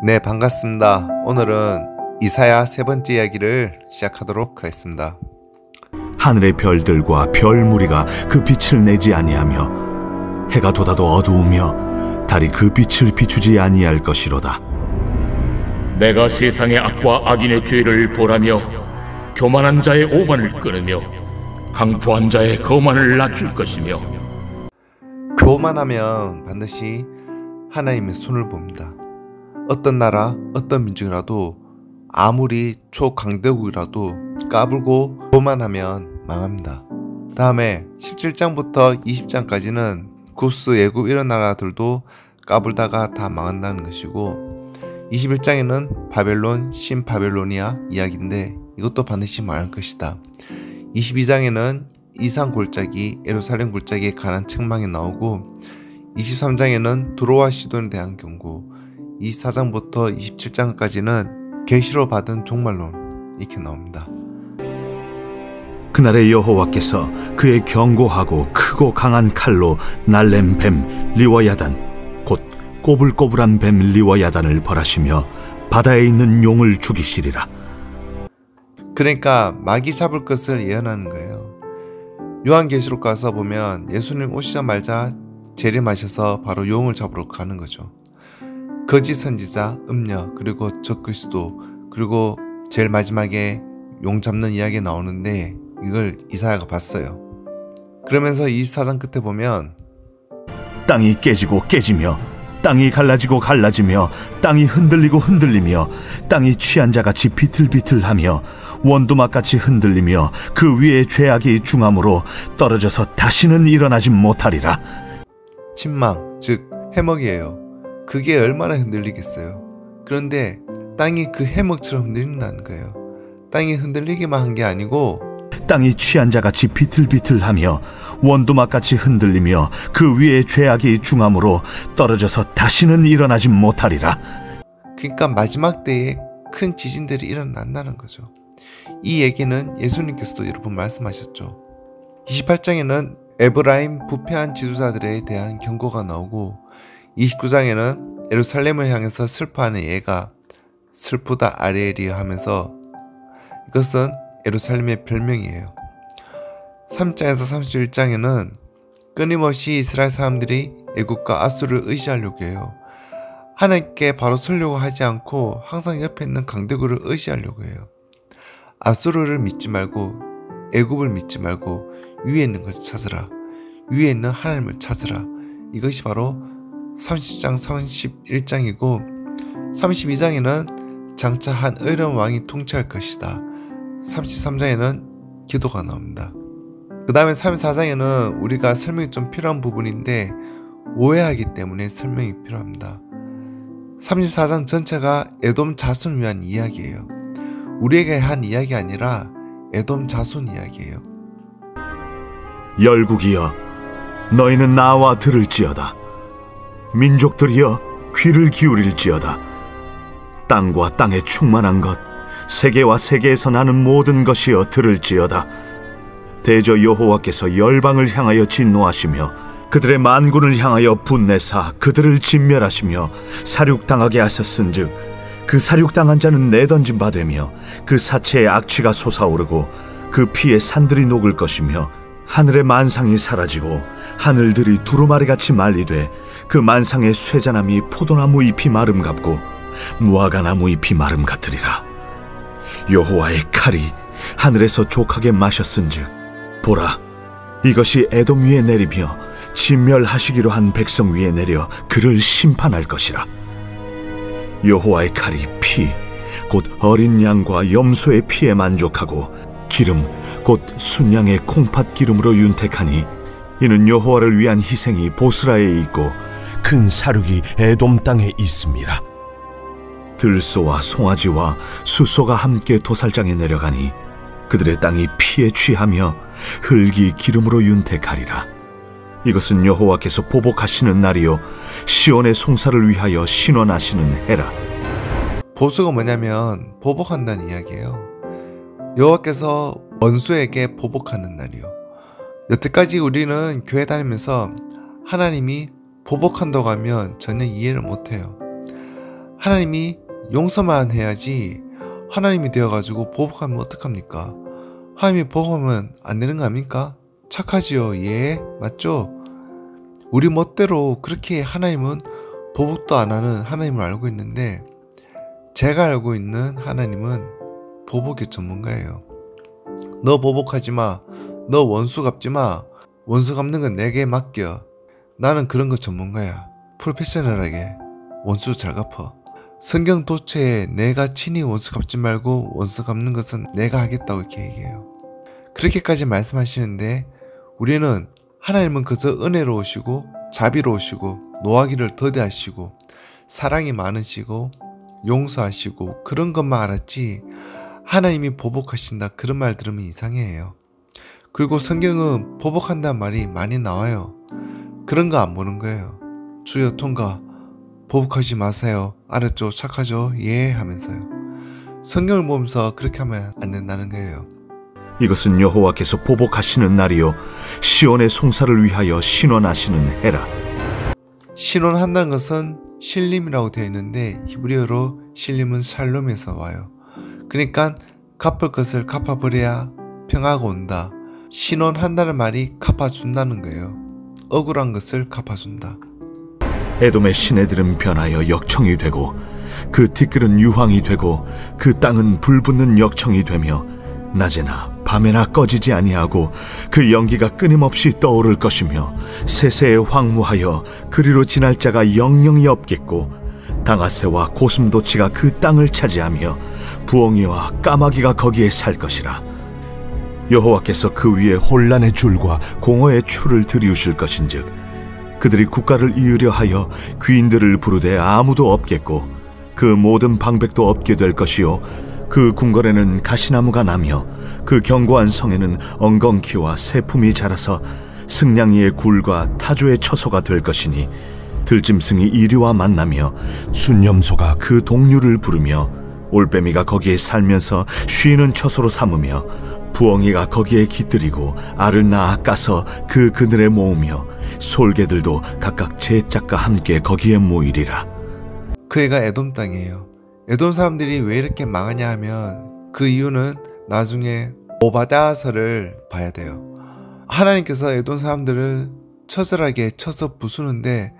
네, 반갑습니다. 오늘은 이사야 세 번째 이야기를 시작하도록 하겠습니다. 하늘의 별들과 별 무리가 그 빛을 내지 아니하며 해가 돋아도 어두우며 달이 그 빛을 비추지 아니할 것이로다. 내가 세상의 악과 악인의 죄를 보라며 교만한 자의 오만을 끊으며 강포한 자의 거만을 낮출 것이며. 교만하면 반드시 하나님의 손을 봅니다. 어떤 나라, 어떤 민족이라도 아무리 초강대국이라도 까불고 교만하면 망합니다. 다음에 17장부터 20장까지는 구스, 애굽 이런 나라들도 까불다가 다 망한다는 것이고, 21장에는 바벨론, 신바벨로니아 이야기인데 이것도 반드시 망할 것이다. 22장에는 이상 골짜기, 예루살렘 골짜기에 관한 책망이 나오고, 23장에는 두로와 시돈에 대한 경고, 24장부터 27장까지는 계시로 받은 종말론 이렇게 나옵니다. 그날에 여호와께서 그의 견고하고 크고 강한 칼로 날렘 뱀 리워야단 곧 꼬불꼬불한 뱀 리워야단을 벌하시며 바다에 있는 용을 죽이시리라. 그러니까 마귀 잡을 것을 예언하는 거예요. 요한계시록 가서 보면 예수님 오시자마자 재림하셔서 바로 용을 잡으러 가는 거죠. 거짓 선지자, 음녀, 그리고 적그리스도, 그리고 제일 마지막에 용 잡는 이야기 나오는데 이걸 이사야가 봤어요. 그러면서 24장 끝에 보면 땅이 깨지고 깨지며 땅이 갈라지고 갈라지며 땅이 흔들리고 흔들리며 땅이 취한 자같이 비틀비틀하며 원두막같이 흔들리며 그 위에 죄악이 중함으로 떨어져서 다시는 일어나지 못하리라. 침망, 즉 해먹이에요. 그게 얼마나 흔들리겠어요. 그런데 땅이 그 해먹처럼 흔들린다는 거예요. 땅이 흔들리기만 한 게 아니고 땅이 취한 자같이 비틀비틀하며 원두막같이 흔들리며 그 위에 죄악이 중함으로 떨어져서 다시는 일어나지 못하리라. 그러니까 마지막 때에 큰 지진들이 일어난다는 거죠. 이 얘기는 예수님께서도 여러 번 말씀하셨죠. 28장에는 에브라임 부패한 지도자들에 대한 경고가 나오고, 29장에는 예루살렘을 향해서 슬퍼하는 예가 슬프다 아리엘이여 하면서 이것은 예루살렘의 별명이에요. 3장에서 31장에는 끊임없이 이스라엘 사람들이 애굽과 아수르를 의지하려고 해요. 하나님께 바로 서려고 하지 않고 항상 옆에 있는 강대국을 의지하려고 해요. 아수르를 믿지 말고 애굽을 믿지 말고 위에 있는 것을 찾으라. 위에 있는 하나님을 찾으라. 이것이 바로 30장 31장이고, 32장에는 장차 한 의로운 왕이 통치할 것이다. 33장에는 기도가 나옵니다. 그 다음에 34장에는 우리가 설명이 좀 필요한 부분인데 오해하기 때문에 설명이 필요합니다. 34장 전체가 에돔 자손을 위한 이야기예요. 우리에게 한 이야기 아니라 에돔 자손 이야기예요. 열국이여, 너희는 나와 들을지어다. 민족들이여, 귀를 기울일지어다. 땅과 땅에 충만한 것, 세계와 세계에서 나는 모든 것이여 들을지어다. 대저 여호와께서 열방을 향하여 진노하시며 그들의 만군을 향하여 분내사 그들을 진멸하시며 사륙당하게 하셨은즉 그 사륙당한 자는 내던진 바 되며 그 사체의 악취가 솟아오르고 그 피에 산들이 녹을 것이며 하늘의 만상이 사라지고 하늘들이 두루마리같이 말리되 그 만상의 쇠자나무 포도나무 잎이 마름 같고 무화과나무 잎이 마름 같으리라. 여호와의 칼이 하늘에서 족하게 마셨은즉 보라, 이것이 에돔 위에 내리며 진멸하시기로 한 백성 위에 내려 그를 심판할 것이라. 여호와의 칼이 피, 곧 어린 양과 염소의 피에 만족하고 기름, 곧 순양의 콩팥 기름으로 윤택하니 이는 여호와를 위한 희생이 보스라에 있고 큰 사륙이 에돔 땅에 있습니다. 들소와 송아지와 숫소가 함께 도살장에 내려가니 그들의 땅이 피에 취하며 흙이 기름으로 윤택하리라. 이것은 여호와께서 보복하시는 날이요 시온의 송사를 위하여 신원하시는 해라. 보수가 뭐냐면 보복한다는 이야기예요. 여호와께서 원수에게 보복하는 날이요. 여태까지 우리는 교회 다니면서 하나님이 보복한다고 하면 전혀 이해를 못해요. 하나님이 용서만 해야지 하나님이 되어가지고 보복하면 어떡합니까? 하나님이 보복하면 안 되는 거 아닙니까? 착하지요? 예, 맞죠? 우리 멋대로 그렇게 하나님은 보복도 안 하는 하나님을 알고 있는데, 제가 알고 있는 하나님은 보복의 전문가예요. 너 보복하지 마. 너 원수 갚지 마. 원수 갚는 건 내게 맡겨. 나는 그런 거 전문가야. 프로페셔널하게 원수 잘 갚아. 성경 도처에 내가 친히 원수 갚지 말고 원수 갚는 것은 내가 하겠다고 이렇게 얘기해요. 그렇게까지 말씀하시는데, 우리는 하나님은 그저 은혜로우시고 자비로우시고 노하기를 더디하시고 사랑이 많으시고 용서하시고 그런 것만 알았지, 하나님이 보복하신다 그런 말 들으면 이상해요. 그리고 성경은 보복한다는 말이 많이 나와요. 그런 거 안 보는 거예요. 주여 통과, 보복하지 마세요. 알았죠? 착하죠? 예 하면서요. 성경을 보면서 그렇게 하면 안 된다는 거예요. 이것은 여호와께서 보복하시는 날이요 시온의 송사를 위하여 신원하시는 해라. 신원한다는 것은 신림이라고 되어 있는데 히브리어로 신림은 샬롬에서 와요. 그러니까 갚을 것을 갚아버려야 평화가 온다. 신원한다는 말이 갚아준다는 거예요. 억울한 것을 갚아준다. 에돔의 시내들은 변하여 역청이 되고 그 티끌은 유황이 되고 그 땅은 불붙는 역청이 되며 낮에나 밤에나 꺼지지 아니하고 그 연기가 끊임없이 떠오를 것이며 세세에 황무하여 그리로 지날 자가 영영이 없겠고 당아새와 고슴도치가 그 땅을 차지하며 부엉이와 까마귀가 거기에 살 것이라. 여호와께서 그 위에 혼란의 줄과 공허의 추를 들이우실 것인즉 그들이 국가를 이으려 하여 귀인들을 부르되 아무도 없겠고 그 모든 방백도 없게 될 것이요 그 궁궐에는 가시나무가 나며 그 견고한 성에는 엉겅퀴와 새품이 자라서 승냥이의 굴과 타조의 처소가 될 것이니 들짐승이 이리와 만나며 순념소가 그 동류를 부르며 올빼미가 거기에 살면서 쉬는 처소로 삼으며 부엉이가 거기에 깃들이고 알을 낳아 까서 그 그늘에 모으며 솔개들도 각각 제 짝과 함께 거기에 모이리라. 그 애가 에돔 땅이에요. 에돔 사람들이 왜 이렇게 망하냐 하면 그 이유는 나중에 오바댜서를 봐야 돼요. 하나님께서 에돔 사람들을 처절하게 쳐서 부수는데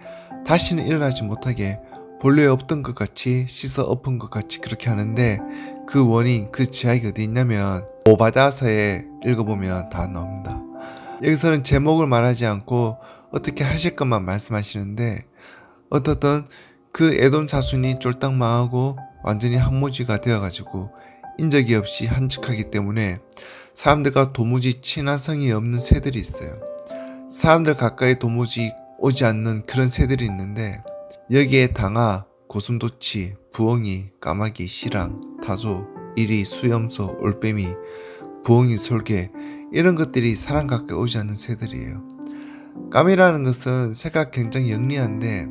다시는 일어나지 못하게 본래 없던 것 같이 씻어 엎은 것 같이 그렇게 하는데, 그 원인, 그 지하가 어디 있냐면 오바댜서에 읽어보면 다 나옵니다. 여기서는 제목을 말하지 않고 어떻게 하실 것만 말씀하시는데, 어떻든 그 에돔 자손이 쫄딱 망하고 완전히 한무지가 되어가지고 인적이 없이 한직하기 때문에 사람들과 도무지 친화성이 없는 새들이 있어요. 사람들 가까이 도무지 오지 않는 그런 새들이 있는데, 여기에 당아, 고슴도치, 부엉이, 까마귀, 시랑, 타조, 이리, 수염소, 올빼미, 부엉이, 솔개 이런 것들이 사람 가까이 오지 않는 새들이에요. 까미라는 것은 새가 굉장히 영리한데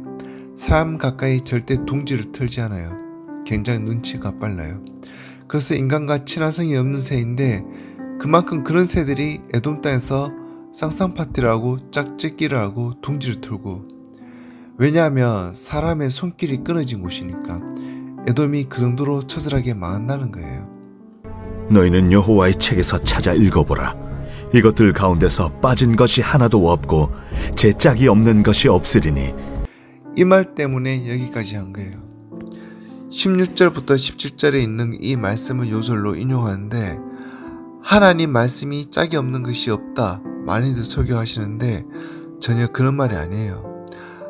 사람 가까이 절대 둥지를 틀지 않아요. 굉장히 눈치가 빨라요. 그래서 인간과 친화성이 없는 새인데, 그만큼 그런 새들이 에돔 땅에서 쌍쌍파티를 하고 짝짓기를 하고 둥지를 틀고, 왜냐하면 사람의 손길이 끊어진 곳이니까 에돔이 그 정도로 처절하게 망한다는 거예요. 너희는 여호와의 책에서 찾아 읽어보라. 이것들 가운데서 빠진 것이 하나도 없고 제 짝이 없는 것이 없으리니. 이 말 때문에 여기까지 한 거예요. 16절부터 17절에 있는 이 말씀을 요절로 인용하는데, 하나님 말씀이 짝이 없는 것이 없다 많이들 설교하시는데 전혀 그런 말이 아니에요.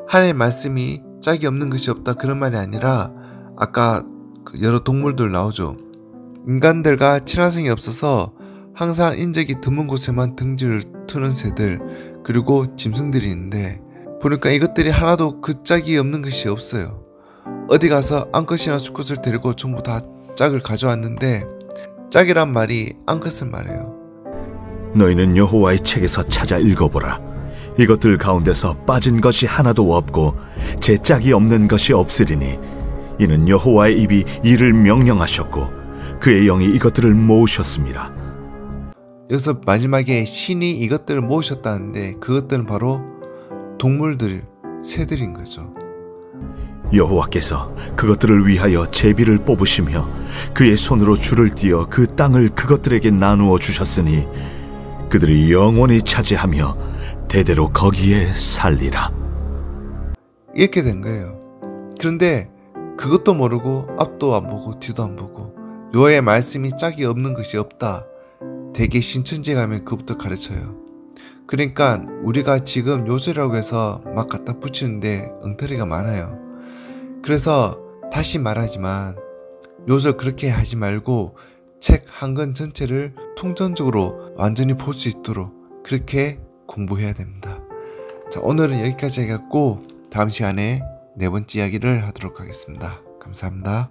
하나님 말씀이 짝이 없는 것이 없다 그런 말이 아니라, 아까 여러 동물들 나오죠. 인간들과 친화성이 없어서 항상 인적이 드문 곳에만 둥지를 트는 새들, 그리고 짐승들이 있는데 보니까 이것들이 하나도 그 짝이 없는 것이 없어요. 어디 가서 암컷이나 수컷을 데리고 전부 다 짝을 가져왔는데, 짝이란 말이 암컷을 말해요. 너희는 여호와의 책에서 찾아 읽어보라. 이것들 가운데서 빠진 것이 하나도 없고 제 짝이 없는 것이 없으리니, 이는 여호와의 입이 이를 명령하셨고 그의 영이 이것들을 모으셨습니다. 여기서 마지막에 신이 이것들을 모으셨다는데 그것들은 바로 동물들, 새들인 거죠. 여호와께서 그것들을 위하여 제비를 뽑으시며 그의 손으로 줄을 띄어 그 땅을 그것들에게 나누어 주셨으니 그들이 영원히 차지하며 대대로 거기에 살리라. 이렇게 된 거예요. 그런데 그것도 모르고 앞도 안 보고 뒤도 안 보고 여호와의 말씀이 짝이 없는 것이 없다. 대개 신천지에 가면 그것부터 가르쳐요. 그러니까 우리가 지금 요술이라고 해서 막 갖다 붙이는데 엉터리가 많아요. 그래서 다시 말하지만 요술 그렇게 하지 말고 책 한 권 전체를 통전적으로 완전히 볼 수 있도록 그렇게 공부해야 됩니다. 자, 오늘은 여기까지 해갖고 다음 시간에 네 번째 이야기를 하도록 하겠습니다. 감사합니다.